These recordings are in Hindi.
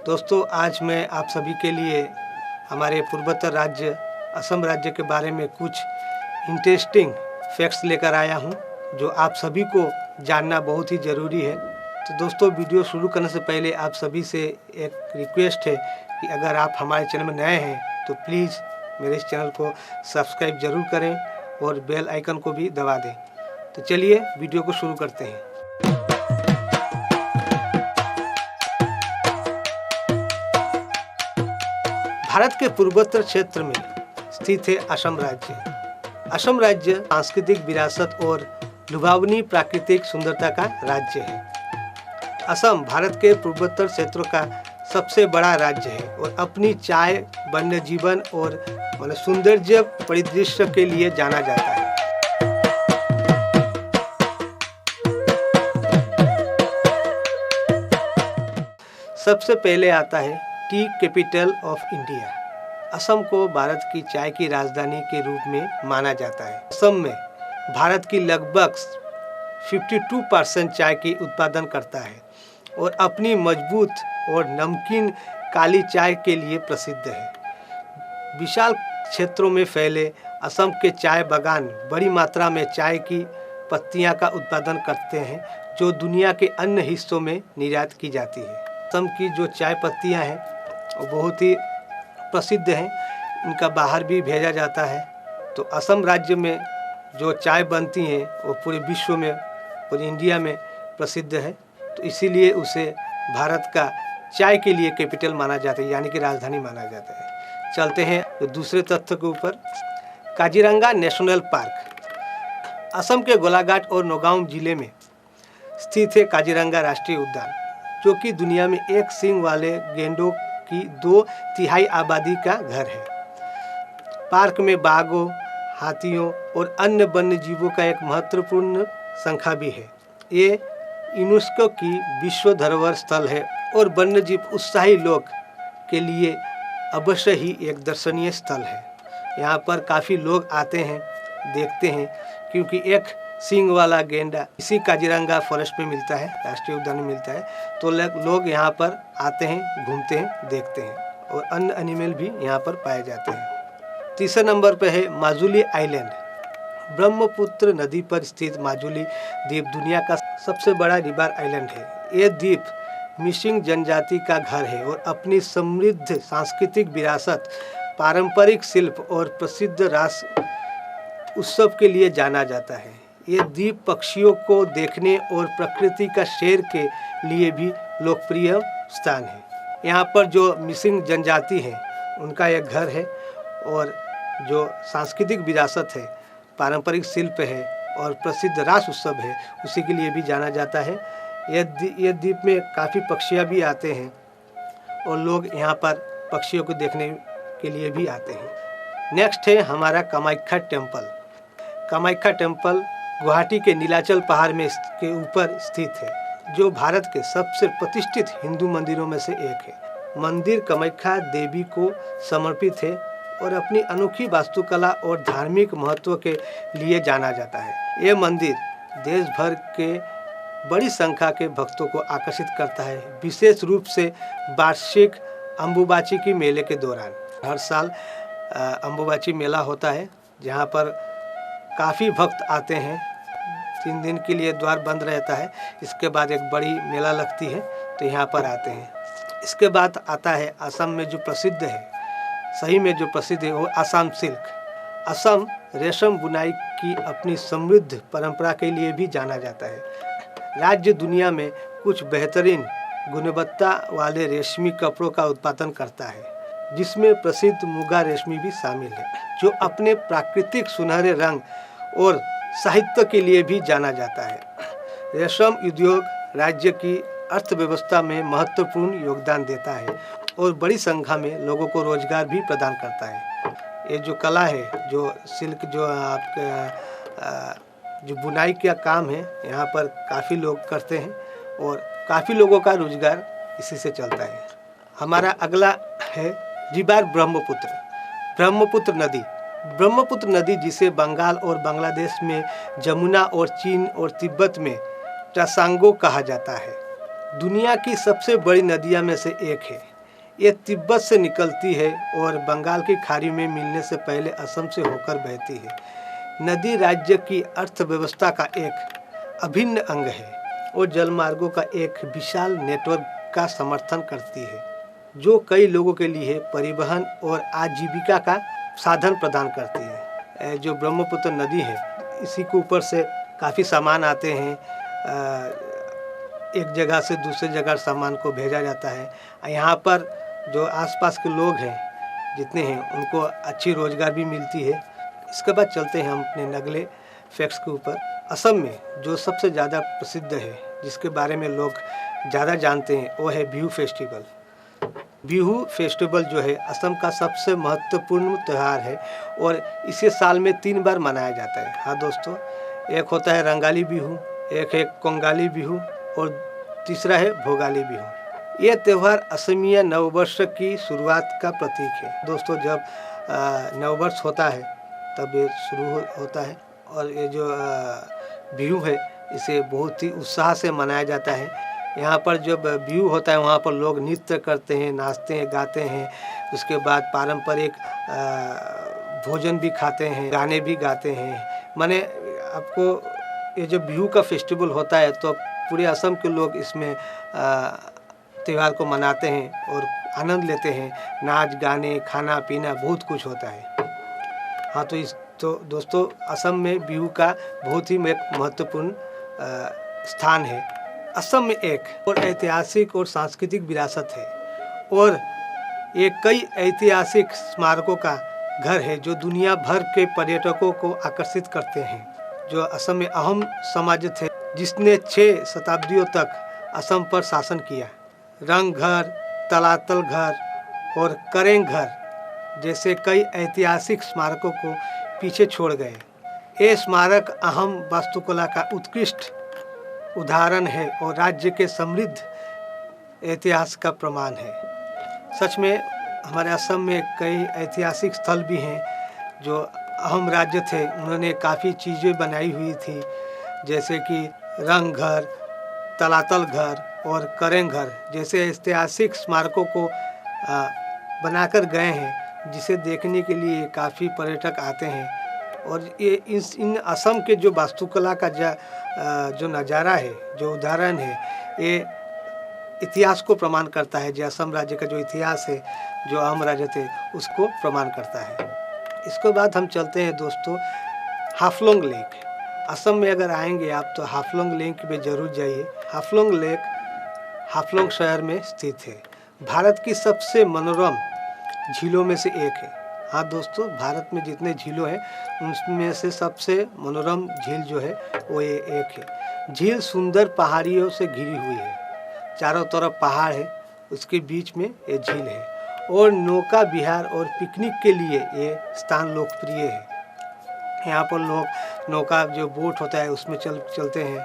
दोस्तों, आज मैं आप सभी के लिए हमारे पूर्वोत्तर राज्य असम राज्य के बारे में कुछ इंटरेस्टिंग फैक्ट्स लेकर आया हूं, जो आप सभी को जानना बहुत ही ज़रूरी है। तो दोस्तों, वीडियो शुरू करने से पहले आप सभी से एक रिक्वेस्ट है कि अगर आप हमारे चैनल में नए हैं तो प्लीज़ मेरे इस चैनल को सब्सक्राइब ज़रूर करें और बेल आइकन को भी दबा दें। तो चलिए वीडियो को शुरू करते हैं। भारत के पूर्वोत्तर क्षेत्र में स्थित है असम राज्य। असम राज्य सांस्कृतिक विरासत और लुभावनी प्राकृतिक सुंदरता का राज्य है। असम भारत के पूर्वोत्तर क्षेत्रों का सबसे बड़ा राज्य है और अपनी चाय, वन्य जीवन और सौंदर्य परिदृश्य के लिए जाना जाता है। सबसे पहले आता है T capital of India. Assam को भारत की चाय की राजधानी के रूप में माना जाता है। असम में भारत की लगभग 52% चाय की उत्पादन करता है और अपनी मजबूत और नमकीन काली चाय के लिए प्रसिद्ध है। विशाल क्षेत्रों में फैले असम के चाय बागान बड़ी मात्रा में चाय की पत्तियां का उत्पादन करते हैं, जो दुनिया के अन्य हिस्सों में निर्यात की जाती है। असम की जो चाय पत्तियां हैं वो बहुत ही प्रसिद्ध हैं, इनका बाहर भी भेजा जाता है। तो असम राज्य में जो चाय बनती हैं वो पूरे विश्व में, पूरे इंडिया में प्रसिद्ध है। तो इसीलिए उसे भारत का चाय के लिए कैपिटल माना जाता है, यानी कि राजधानी माना जाता है। चलते हैं तो दूसरे तथ्य के ऊपर। काजीरंगा नेशनल पार्क असम के गोलाघाट और नौगांव जिले में स्थित है। काजीरंगा राष्ट्रीय उद्यान, जो कि दुनिया में एक सींग वाले गेंडों की 2/3 आबादी का घर है। पार्क में बाघों, हाथियों और अन्य वन्य जीवों का एक महत्वपूर्ण संख्या भी है। ये यूनेस्को की विश्व धरोहर स्थल है और वन्य जीव उत्साही लोग के लिए अवश्य ही एक दर्शनीय स्थल है। यहाँ पर काफ़ी लोग आते हैं, देखते हैं, क्योंकि एक सींग वाला गेंडा इसी काजीरंगा फॉरेस्ट में मिलता है, राष्ट्रीय उद्यान में मिलता है। तो लोग यहाँ पर आते हैं, घूमते हैं, देखते हैं और अन्य एनिमल भी यहाँ पर पाए जाते हैं। तीसरे नंबर पर है माजुली आइलैंड। ब्रह्मपुत्र नदी पर स्थित माजुली द्वीप दुनिया का सबसे बड़ा रिवर आइलैंड है। ये द्वीप मिसिंग जनजाति का घर है और अपनी समृद्ध सांस्कृतिक विरासत, पारंपरिक शिल्प और प्रसिद्ध रास उत्सव के लिए जाना जाता है। ये द्वीप पक्षियों को देखने और प्रकृति का सैर के लिए भी लोकप्रिय स्थान है। यहाँ पर जो मिसिंग जनजाति है उनका एक घर है और जो सांस्कृतिक विरासत है, पारंपरिक शिल्प है और प्रसिद्ध रास उत्सव है, उसी के लिए भी जाना जाता है। ये द्वीप में काफ़ी पक्षियाँ भी आते हैं और लोग यहाँ पर पक्षियों को देखने के लिए भी आते हैं। नेक्स्ट है हमारा कामाख्या टेम्पल। कामाख्या टेम्पल गुवाहाटी के नीलाचल पहाड़ में के ऊपर स्थित है, जो भारत के सबसे प्रतिष्ठित हिंदू मंदिरों में से एक है। मंदिर कामाख्या देवी को समर्पित है और अपनी अनोखी वास्तुकला और धार्मिक महत्व के लिए जाना जाता है। ये मंदिर देश भर के बड़ी संख्या के भक्तों को आकर्षित करता है, विशेष रूप से वार्षिक अम्बुबाची की मेले के दौरान। हर साल अम्बुबाची मेला होता है, जहाँ पर काफ़ी भक्त आते हैं। 3 दिन के लिए द्वार बंद रहता है, इसके बाद एक बड़ी मेला लगती है, तो यहाँ पर आते हैं। इसके बाद आता है असम में जो प्रसिद्ध है, सही में जो प्रसिद्ध है वो असम सिल्क। असम रेशम बुनाई की अपनी समृद्ध परंपरा के लिए भी जाना जाता है। राज्य दुनिया में कुछ बेहतरीन गुणवत्ता वाले रेशमी कपड़ों का उत्पादन करता है, जिसमें प्रसिद्ध मुगा रेशमी भी शामिल है, जो अपने प्राकृतिक सुनहरे रंग और साहित्य के लिए भी जाना जाता है। रेशम उद्योग राज्य की अर्थव्यवस्था में महत्वपूर्ण योगदान देता है और बड़ी संख्या में लोगों को रोजगार भी प्रदान करता है। ये जो कला है, जो सिल्क, जो आपका जो बुनाई का काम है, यहाँ पर काफ़ी लोग करते हैं और काफ़ी लोगों का रोजगार इसी से चलता है। हमारा अगला है रिवर ब्रह्मपुत्र। ब्रह्मपुत्र नदी ब्रह्मपुत्र नदी, जिसे बंगाल और बांग्लादेश में जमुना और चीन और तिब्बत में ट्रांसांगो कहा जाता है, दुनिया की सबसे बड़ी नदियों में से एक है। ये तिब्बत से निकलती है और बंगाल की खाड़ी में मिलने से पहले असम से होकर बहती है। नदी राज्य की अर्थव्यवस्था का एक अभिन्न अंग है और जलमार्गों का एक विशाल नेटवर्क का समर्थन करती है, जो कई लोगों के लिए परिवहन और आजीविका का साधन प्रदान करती है। जो ब्रह्मपुत्र नदी है, इसी के ऊपर से काफ़ी सामान आते हैं, एक जगह से दूसरे जगह सामान को भेजा जाता है। यहाँ पर जो आसपास के लोग हैं जितने हैं, उनको अच्छी रोजगार भी मिलती है। इसके बाद चलते हैं हम अपने नगले फैक्ट्स के ऊपर। असम में जो सबसे ज़्यादा प्रसिद्ध है, जिसके बारे में लोग ज़्यादा जानते हैं, वो है बिहू फेस्टिवल। बिहू फेस्टिवल जो है असम का सबसे महत्वपूर्ण त्यौहार है और इसे साल में 3 बार मनाया जाता है। हाँ दोस्तों, एक होता है रंगाली बिहू, एक है कोंगाली बिहू और तीसरा है भोगाली बिहू। यह त्यौहार असमिया नववर्ष की शुरुआत का प्रतीक है। दोस्तों, जब नववर्ष होता है तब ये शुरू होता है और ये जो बिहू है, इसे बहुत ही उत्साह से मनाया जाता है। यहाँ पर जब बिहू होता है, वहाँ पर लोग नृत्य करते हैं, नाचते हैं, गाते हैं। उसके बाद पारंपरिक भोजन भी खाते हैं, गाने भी गाते हैं। माने आपको ये जो बिहू का फेस्टिवल होता है तो पूरे असम के लोग इसमें त्यौहार को मनाते हैं और आनंद लेते हैं। नाच गाने, खाना पीना बहुत कुछ होता है। हाँ, तो दोस्तों, असम में बिहू का बहुत ही एक महत्वपूर्ण स्थान है। असम में एक और ऐतिहासिक और सांस्कृतिक विरासत है और ये कई ऐतिहासिक स्मारकों का घर है जो दुनिया भर के पर्यटकों को आकर्षित करते हैं। जो असम में अहम समाज थे, जिसने 6 शताब्दियों तक असम पर शासन किया। रंग घर, तलातल घर और करेंग घर जैसे कई ऐतिहासिक स्मारकों को पीछे छोड़ गए। ये स्मारक अहम वास्तुकला का उत्कृष्ट उदाहरण है और राज्य के समृद्ध इतिहास का प्रमाण है। सच में हमारे असम में कई ऐतिहासिक स्थल भी हैं जो अहम राज्य थे, उन्होंने काफ़ी चीज़ें बनाई हुई थी, जैसे कि रंग घर, तलातल घर और करेंग घर जैसे ऐतिहासिक स्मारकों को बनाकर गए हैं, जिसे देखने के लिए काफ़ी पर्यटक आते हैं। और ये इन असम के जो वास्तुकला का जो नज़ारा है, जो उदाहरण है, ये इतिहास को प्रमाण करता है। जो असम राज्य का जो इतिहास है, जो अहम राज्य थे, उसको प्रमाण करता है। इसके बाद हम चलते हैं दोस्तों हाफलोंग लेक। असम में अगर आएंगे आप तो हाफलोंग लेक में ज़रूर जाइए। हाफलोंग लेक हाफलोंग शहर में स्थित है। भारत की सबसे मनोरम झीलों में से एक है। हाँ दोस्तों, भारत में जितने झीलों हैं उनमें से सबसे मनोरम झील जो है वो ये एक है। झील सुंदर पहाड़ियों से घिरी हुई है, चारों तरफ पहाड़ है, उसके बीच में ये झील है और नौका विहार और पिकनिक के लिए ये स्थान लोकप्रिय है। यहाँ पर लोग नौका जो बोट होता है उसमें चलते हैं,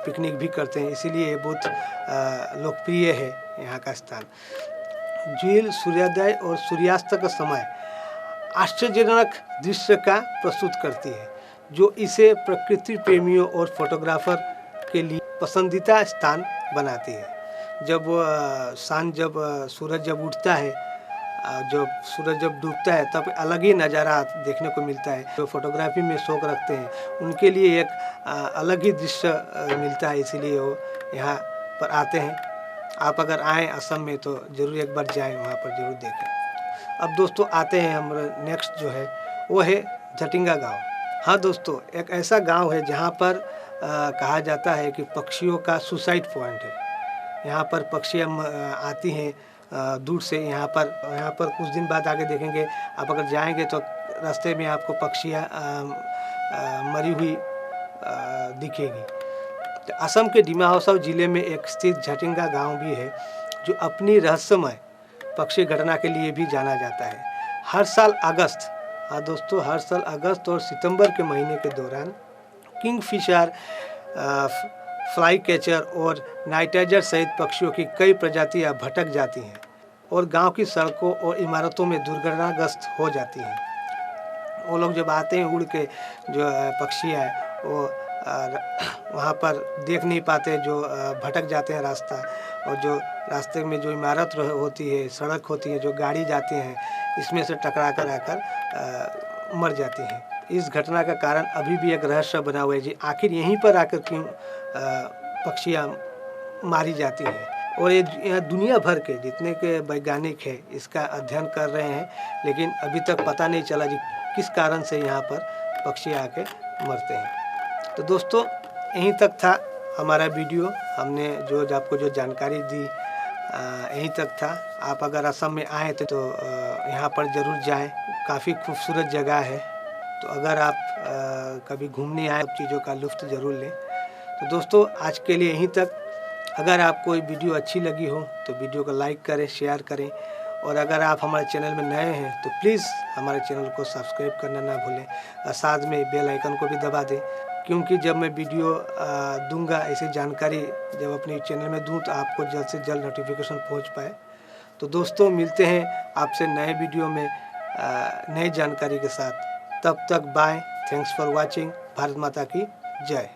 पिकनिक भी करते हैं, इसीलिए ये बहुत लोकप्रिय है यहाँ का स्थान। झील सूर्योदय और सूर्यास्त का समय आश्चर्यजनक दृश्य का प्रस्तुत करती है, जो इसे प्रकृति प्रेमियों और फोटोग्राफर के लिए पसंदीदा स्थान बनाती है। जब जब सूरज जब उठता है, जब सूरज जब डूबता है, तब अलग ही नज़ारा देखने को मिलता है। जो फोटोग्राफी में शौक रखते हैं उनके लिए एक अलग ही दृश्य मिलता है, इसीलिए वो यहाँ पर आते हैं। आप अगर आएँ असम में तो ज़रूर एक बार जाएं, वहाँ पर ज़रूर देखें। अब दोस्तों आते हैं हमारा नेक्स्ट जो है वो है जटिंगा गांव। हाँ दोस्तों, एक ऐसा गांव है जहाँ पर कहा जाता है कि पक्षियों का सुसाइड पॉइंट है। यहाँ पर पक्षियाँ आती हैं दूर से। यहाँ पर कुछ दिन बाद आगे देखेंगे, आप अगर जाएंगे तो रास्ते में आपको पक्षियाँ मरी हुई दिखेगी। तो असम के डिमा हासाओ जिले में एक स्थित जटिंगा गांव भी है, जो अपनी रहस्यमय पक्षी घटना के लिए भी जाना जाता है। हर साल अगस्त, हाँ दोस्तों, हर साल अगस्त और सितंबर के महीने के दौरान किंगफिशर, फ्लाई कैचर और नाइटाइजर सहित पक्षियों की कई प्रजातियां भटक जाती हैं और गांव की सड़कों और इमारतों में दुर्घटनाग्रस्त हो जाती हैं। वो लोग जब आते हैं उड़ के, जो पक्षी है वो वहाँ पर देख नहीं पाते, जो भटक जाते हैं रास्ता, और जो रास्ते में जो इमारत होती है, सड़क होती है, जो गाड़ी जाती हैं, इसमें से टकरा कर आकर मर जाती हैं। इस घटना का कारण अभी भी एक रहस्य बना हुआ है जी, आखिर यहीं पर आकर क्यों पक्षियाँ मारी जाती हैं। और ये दुनिया भर के जितने के वैज्ञानिक हैं इसका अध्ययन कर रहे हैं, लेकिन अभी तक पता नहीं चला जी किस कारण से यहाँ पर पक्षी आके मरते हैं। तो दोस्तों, यहीं तक था हमारा वीडियो। हमने जो आपको जो जानकारी दी यहीं तक था। आप अगर असम में आए तो यहाँ पर ज़रूर जाएं, काफ़ी खूबसूरत जगह है। तो अगर आप कभी घूमने आए, चीज़ों का लुत्फ़ ज़रूर लें। तो दोस्तों, आज के लिए यहीं तक। अगर आपको ये वीडियो अच्छी लगी हो तो वीडियो को लाइक करें, शेयर करें, और अगर आप हमारे चैनल में नए हैं तो प्लीज़ हमारे चैनल को सब्सक्राइब करना ना भूलें, और साथ में बेल आइकन को भी दबा दें, क्योंकि जब मैं वीडियो दूंगा, ऐसी जानकारी जब अपने चैनल में दूं तो आपको जल्द से जल्द नोटिफिकेशन पहुंच पाए। तो दोस्तों, मिलते हैं आपसे नए वीडियो में नई जानकारी के साथ। तब तक bye. Thanks for watching. Bharat Mata की जय।